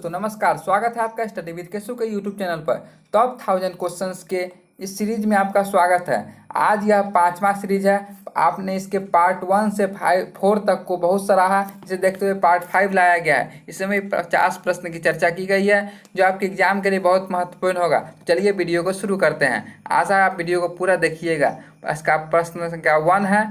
दोस्तों नमस्कार, स्वागत है आपका स्टडी विद केशु के यूट्यूब चैनल पर। टॉप 1000 क्वेश्चंस के इस सीरीज में आपका स्वागत है। आज यह 5वां सीरीज है। आपने इसके पार्ट 1 से 4 तक को बहुत सराहा, इसे देखते हुए पार्ट 5 लाया गया है। इसमें 50 प्रश्न की चर्चा की गई है जो आपके एग्जाम के लिए बहुत महत्वपूर्ण होगा। चलिए वीडियो को शुरू करते हैं। आशा है आप वीडियो को पूरा देखिएगा। इसका प्रश्न संख्या 1 है,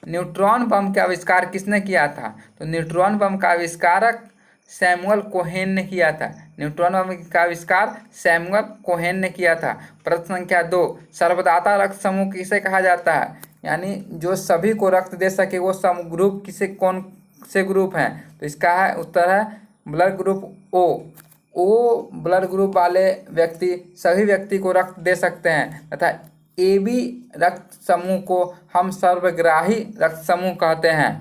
न्यूट्रॉन बम का आविष्कार किसने किया था? तो न्यूट्रॉन बम का आविष्कारक सैमुअल कोहेन ने किया था। न्यूट्रॉन बम का आविष्कार सैमुअल कोहेन ने किया था। प्रश्न संख्या 2, सर्वदाता रक्त समूह किसे कहा जाता है? यानी जो सभी को रक्त दे सके वो समूह ग्रुप किसे कौन से ग्रुप हैं? तो इसका है उत्तर है blood group O blood group वाले व्यक्ति सभी व्यक्ति को रक्त दे सकते हैं तथा AB रक्त समूह को हम सर्वग्राही रक्त समूह कहते हैं।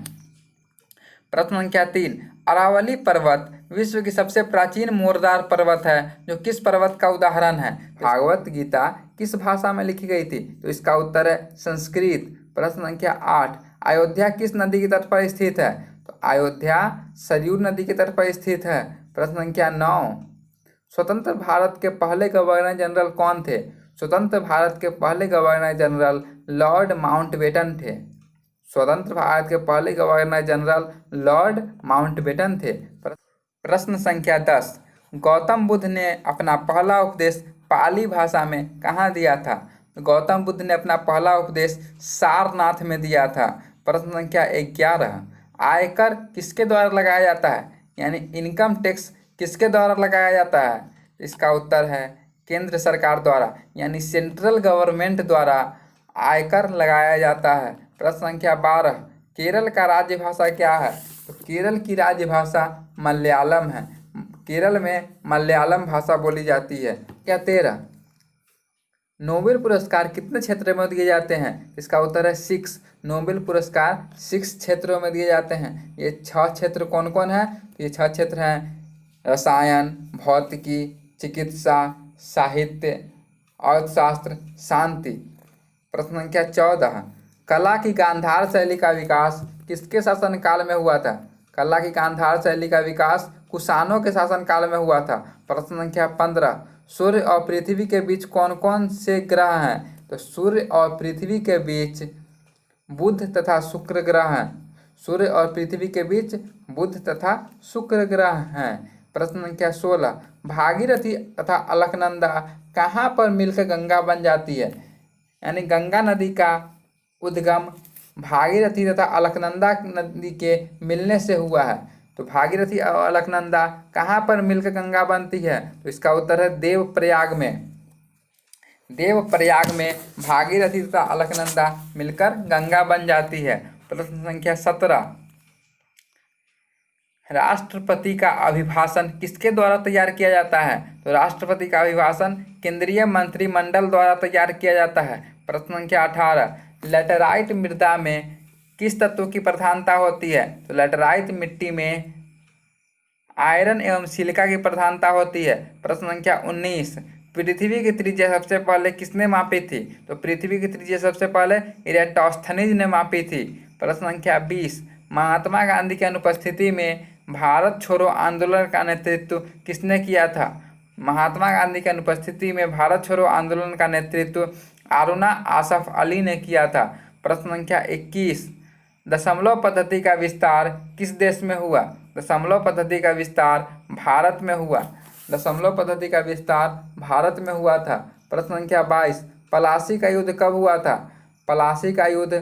प्रश्न संख्या 3, अरावली पर्वत विश्व की सबसे प्राचीन मोरदार पर्वत है जो किस पर्वत का उदाहरण है? भागवत गीता किस भाषा में लिखी गई थी? तो इसका उत्तर है संस्कृत। प्रश्न संख्या 8, अयोध्या किस नदी के तट पर स्थित है? तो अयोध्या सरयू नदी के तट पर स्थित है। प्रश्न संख्या 9, स्वतंत्र भारत के पहले गवर्नर जनरल कौन थे? स्वतंत्र भारत के पहले गवर्नर जनरल लॉर्ड माउंटबेटन थे। स्वतंत्र भारत के पहले गवर्नर जनरल लॉर्ड माउंटबेटन थे। प्रश्न संख्या 10, गौतम बुद्ध ने अपना पहला उपदेश पाली भाषा में कहाँ दिया था? गौतम बुद्ध ने अपना पहला उपदेश सारनाथ में दिया था। प्रश्न संख्या 11, आयकर किसके द्वारा लगाया जाता है? यानी इनकम टैक्स किसके द्वारा लगाया जाता है? इसका उत्तर है केंद्र सरकार द्वारा, यानी सेंट्रल गवर्नमेंट द्वारा आयकर लगाया जाता है। प्रश्न संख्या 12, केरल का राज्य भाषा क्या है? तो केरल की राज्य भाषा मलयालम है। केरल में मलयालम भाषा बोली जाती है। क्या 13, नोबेल पुरस्कार कितने क्षेत्रों में दिए जाते हैं? इसका उत्तर है 6। नोबेल पुरस्कार 6 क्षेत्रों में दिए जाते हैं। ये 6 क्षेत्र कौन कौन है? तो ये 6 क्षेत्र हैं रसायन, भौतिकी, चिकित्सा, साहित्य, अर्थशास्त्र, शांति। प्रश्न संख्या 14, कला की गांधार शैली का विकास किसके शासनकाल में हुआ था? कला की गांधार शैली का विकास कुषाणों के शासनकाल में हुआ था। प्रश्न संख्या 15, सूर्य और पृथ्वी के बीच कौन कौन से ग्रह हैं? तो सूर्य और पृथ्वी के बीच बुध तथा शुक्र ग्रह हैं। सूर्य और पृथ्वी के बीच बुध तथा शुक्र ग्रह हैं। प्रश्न संख्या 16, भागीरथी तथा अलकनंदा कहाँ पर मिलकर गंगा बन जाती है? यानी गंगा नदी का उद्गम भागीरथी तथा अलकनंदा नदी के मिलने से हुआ है। तो भागीरथी और अलकनंदा कहाँ पर मिलकर गंगा बनती है? तो इसका उत्तर है देवप्रयाग में। देवप्रयाग में भागीरथी तथा अलकनंदा मिलकर गंगा बन जाती है। प्रश्न संख्या 17, राष्ट्रपति का अभिभाषण किसके द्वारा तैयार किया जाता है? तो राष्ट्रपति का अभिभाषण केंद्रीय मंत्रिमंडल द्वारा तैयार किया जाता है। प्रश्न संख्या 18, लैटेराइट मृदा में किस तत्व की प्रधानता होती है? तो लैटेराइट मिट्टी में आयरन एवं सिलिका की प्रधानता होती है। प्रश्न संख्या 19, पृथ्वी की त्रिज्या सबसे पहले किसने मापी थी? तो पृथ्वी की त्रिज्या सबसे पहले इरेटोस्थनीज ने मापी थी। प्रश्न संख्या 20, महात्मा गांधी की अनुपस्थिति में भारत छोड़ो आंदोलन का नेतृत्व किसने किया था? महात्मा गांधी की अनुपस्थिति में भारत छोड़ो आंदोलन का नेतृत्व अरुणा आसफ अली ने किया था। प्रश्न संख्या 21, दशमलव पद्धति का विस्तार किस देश में हुआ? दशमलव पद्धति का विस्तार भारत में हुआ। दशमलव पद्धति का विस्तार भारत में हुआ था। प्रश्न संख्या 22, पलासी का युद्ध कब हुआ था? पलासी का युद्ध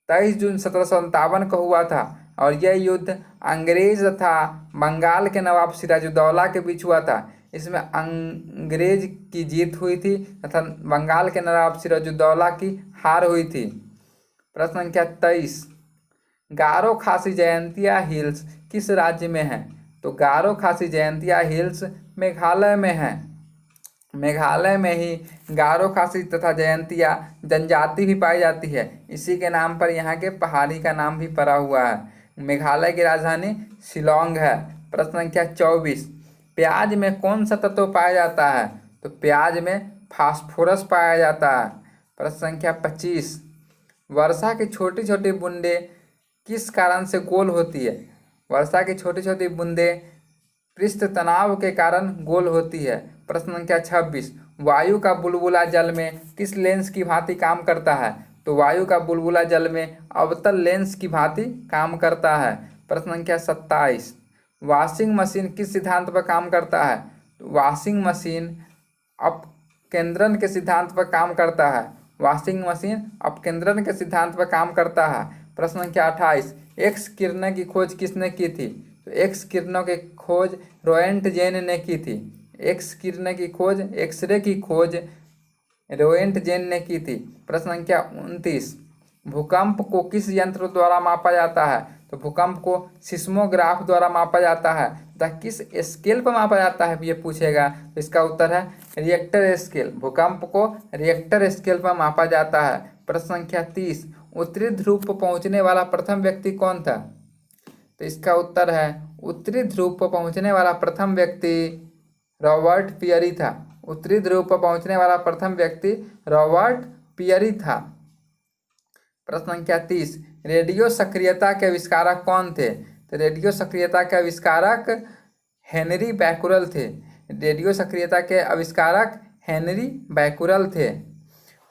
23 जून 1757 को हुआ था और यह युद्ध अंग्रेज तथा बंगाल के नवाब सिराजुद्दौला के बीच हुआ था। इसमें अंग्रेज की जीत हुई थी तथा बंगाल के नवाब सिराजुद्दौला की हार हुई थी। प्रश्न संख्या 23, गारो खासी जयंतिया हिल्स किस राज्य में है? तो गारो खासी जयंतिया हिल्स मेघालय में है। मेघालय में ही गारो खासी तथा जयंतिया जनजाति भी पाई जाती है। इसी के नाम पर यहाँ के पहाड़ी का नाम भी पड़ा हुआ है। मेघालय की राजधानी शिलोंग है। प्रश्न संख्या 24, प्याज में कौन सा तत्व पाया जाता है? तो प्याज में फास्फोरस पाया जाता है। प्रश्न संख्या 25, वर्षा की छोटी छोटी बूंदें किस कारण से गोल होती है? वर्षा की छोटी छोटी बूंदें पृष्ठ तनाव के कारण गोल होती है। प्रश्न संख्या 26, वायु का बुलबुला जल में किस लेंस की भांति काम करता है? तो वायु का बुलबुला जल में अवतल लेंस की भांति काम करता है। प्रश्न संख्या 27, वॉशिंग मशीन किस सिद्धांत पर काम करता है? तो वॉशिंग मशीन अपकेंद्रण के सिद्धांत पर काम करता है। वॉशिंग मशीन अपकेंद्रण के सिद्धांत पर काम करता है। प्रश्न संख्या 28, एक्स किरणों की खोज किसने की थी? तो एक्स किरणों की खोज रोएंटजेन ने की थी। एक्स किरणों की खोज, एक्सरे की खोज रोएंटजेन ने की थी। प्रश्न संख्या 29, भूकंप को किस यंत्र द्वारा मापा जाता है? तो भूकंप को सिस्मोग्राफ द्वारा मापा जाता है। तथा किस स्केल पर मापा जाता है ये पूछेगा, तो इसका उत्तर है रिएक्टर स्केल। भूकंप को रिएक्टर स्केल पर मापा जाता है। प्रश्न संख्या 30, उत्तरी ध्रुव पर पहुंचने वाला प्रथम व्यक्ति कौन था? तो इसका उत्तर है उत्तरी ध्रुव पर पहुंचने वाला प्रथम व्यक्ति रॉबर्ट पियरी था। उत्तरी ध्रुव पर पहुंचने वाला प्रथम व्यक्ति रॉबर्ट पियरी था। प्रश्न संख्या 30, रेडियो सक्रियता के आविष्कारक कौन थे? तो रेडियो सक्रियता के आविष्कारक हेनरी बैकुरल थे। रेडियो सक्रियता के आविष्कारक हेनरी बैकुरल थे।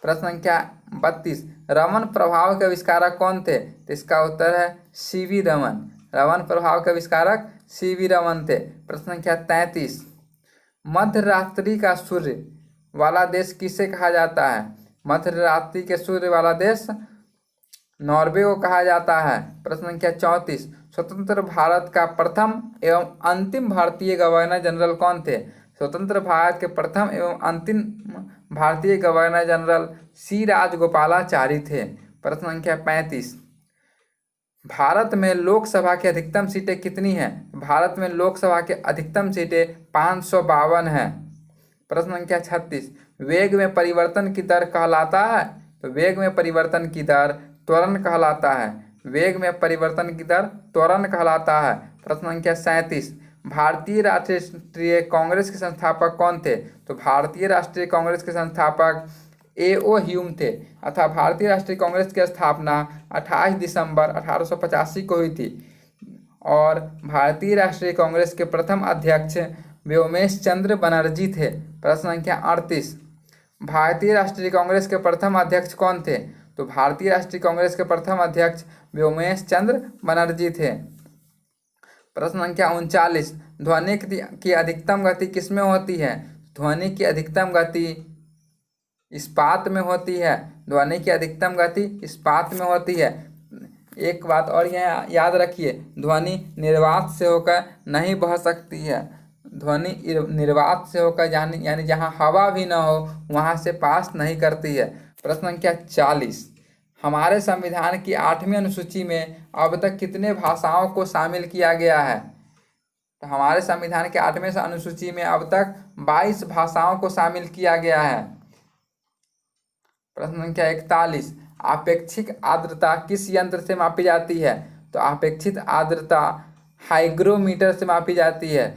प्रश्न संख्या 32, रमन प्रभाव के आविष्कारक कौन थे? तो इसका उत्तर है सीवी रमन। रमन प्रभाव के आविष्कारक सीवी रमन थे। प्रश्न संख्या 33, मध्य रात्रि का सूर्य वाला देश किसे कहा जाता है? मध्य रात्रि के सूर्य वाला देश नॉर्वे को कहा जाता है। प्रश्न संख्या 34, स्वतंत्र भारत का प्रथम एवं अंतिम भारतीय गवर्नर जनरल कौन थे? स्वतंत्र भारत के प्रथम एवं अंतिम भारतीय गवर्नर जनरल सी राजगोपालाचारी थे। प्रश्न संख्या 35, भारत में लोकसभा की अधिकतम सीटें कितनी हैं? भारत में लोकसभा के अधिकतम सीटें 552 हैं। प्रश्न संख्या 36, वेग में परिवर्तन की दर कहलाता है? तो वेग में परिवर्तन की दर त्वरण कहलाता है। वेग में परिवर्तन की दर त्वरण कहलाता है। प्रश्न संख्या 37, भारतीय राष्ट्रीय कांग्रेस के संस्थापक कौन थे? तो भारतीय राष्ट्रीय कांग्रेस के संस्थापक A.O. ह्यूम थे। अतः भारतीय राष्ट्रीय कांग्रेस की स्थापना 28 दिसंबर 1885 को हुई थी और भारतीय राष्ट्रीय कांग्रेस के प्रथम अध्यक्ष व्योमेश चंद्र बनर्जी थे। प्रश्न संख्या 38, भारतीय राष्ट्रीय कांग्रेस के प्रथम अध्यक्ष कौन थे? तो भारतीय राष्ट्रीय कांग्रेस के प्रथम अध्यक्ष व्योमेश चंद्र बनर्जी थे। प्रश्न संख्या 39, ध्वनि की अधिकतम गति किसमें होती है? ध्वनि की अधिकतम गति इस्पात में होती है। ध्वनि की अधिकतम गति इस्पात में होती है। एक बात और यह याद रखिए, ध्वनि निर्वात से होकर नहीं बह सकती है। ध्वनि निर्वात से होकर यानी जहाँ हवा भी न हो वहाँ से पास नहीं करती है। प्रश्न संख्या 40, हमारे संविधान की 8वीं अनुसूची में अब तक कितने भाषाओं को शामिल किया गया है? तो हमारे संविधान के 8वें अनुसूची में अब तक 22 भाषाओं को शामिल किया गया है। प्रश्न संख्या 41, आपेक्षिक आर्द्रता किस यंत्र से मापी जाती है? तो आपेक्षिक आर्द्रता हाइग्रोमीटर से मापी जाती है।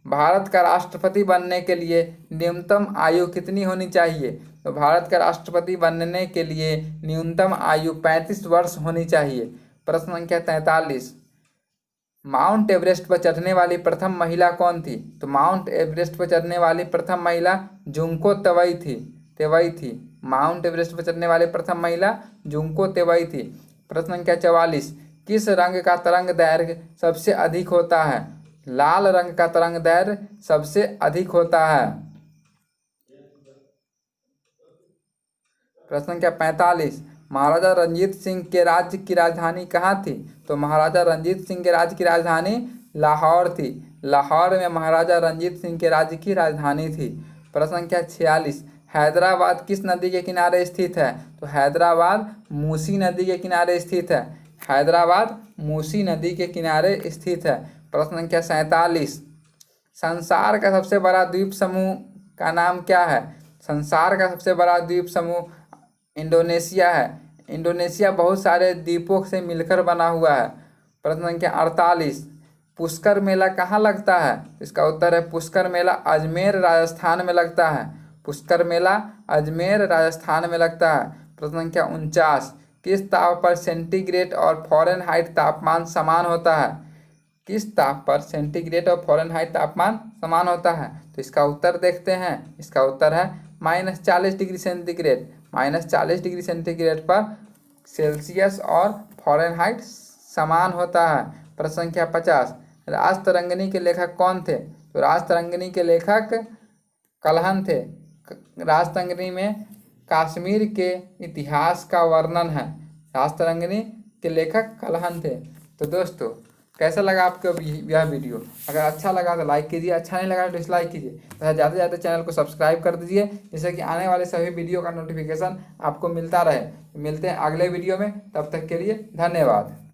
भारत का राष्ट्रपति बनने के लिए न्यूनतम आयु कितनी होनी चाहिए? तो भारत का राष्ट्रपति बनने के लिए न्यूनतम आयु 35 वर्ष होनी चाहिए। प्रश्न संख्या 43, माउंट एवरेस्ट पर चढ़ने वाली प्रथम महिला कौन थी? तो माउंट एवरेस्ट पर चढ़ने वाली प्रथम महिला जुंको तेवई थी। माउंट एवरेस्ट पर चढ़ने वाली प्रथम महिला जुंको तेवई थी। प्रश्न संख्या 44, किस रंग का तरंग दैर्घ्य सबसे अधिक होता है? लाल रंग का तरंग दैर्घ्य सबसे अधिक होता है। प्रश्न संख्या 45, महाराजा रंजीत सिंह के राज्य की राजधानी कहाँ थी? तो महाराजा रंजीत सिंह के राज्य की राजधानी लाहौर थी। लाहौर में महाराजा रंजीत सिंह के राज्य की राजधानी थी। प्रश्न संख्या 46, हैदराबाद किस नदी के किनारे स्थित है? तो हैदराबाद मूसी नदी के किनारे स्थित है। हैदराबाद मूसी नदी के किनारे स्थित है। प्रश्न संख्या 47, संसार का सबसे बड़ा द्वीप समूह का नाम क्या है? संसार का सबसे बड़ा द्वीप समूह इंडोनेशिया है। इंडोनेशिया बहुत सारे द्वीपों से मिलकर बना हुआ है। प्रश्न संख्या 48, पुष्कर मेला कहाँ लगता है? इसका उत्तर है पुष्कर मेला अजमेर राजस्थान में लगता है। पुष्कर मेला अजमेर राजस्थान में लगता है। प्रश्न संख्या 49, किस ताप पर सेंटीग्रेड और फ़ारेनहाइट तापमान समान होता है? किस ताप पर सेंटीग्रेड और फ़ारेनहाइट तापमान समान होता है? तो इसका उत्तर देखते हैं। इसका उत्तर है -40 डिग्री सेंटीग्रेड। -40 डिग्री सेंटीग्रेड पर सेल्सियस और फ़ारेनहाइट समान होता है। प्रश्न संख्या 50, राज तरंगिणी के लेखक कौन थे? तो राज तरंगिणी के लेखक कल्हण थे। राज तरंगिणी में कश्मीर के इतिहास का वर्णन है। राज तरंगिणी के लेखक कल्हण थे। तो दोस्तों, कैसा लगा आपको यह वीडियो? अगर अच्छा लगा तो लाइक कीजिए, अच्छा नहीं लगा तो डिसलाइक कीजिए तथा ज़्यादा से ज़्यादा चैनल को सब्सक्राइब कर दीजिए, जिससे कि आने वाले सभी वीडियो का नोटिफिकेशन आपको मिलता रहे। मिलते हैं अगले वीडियो में, तब तक के लिए धन्यवाद।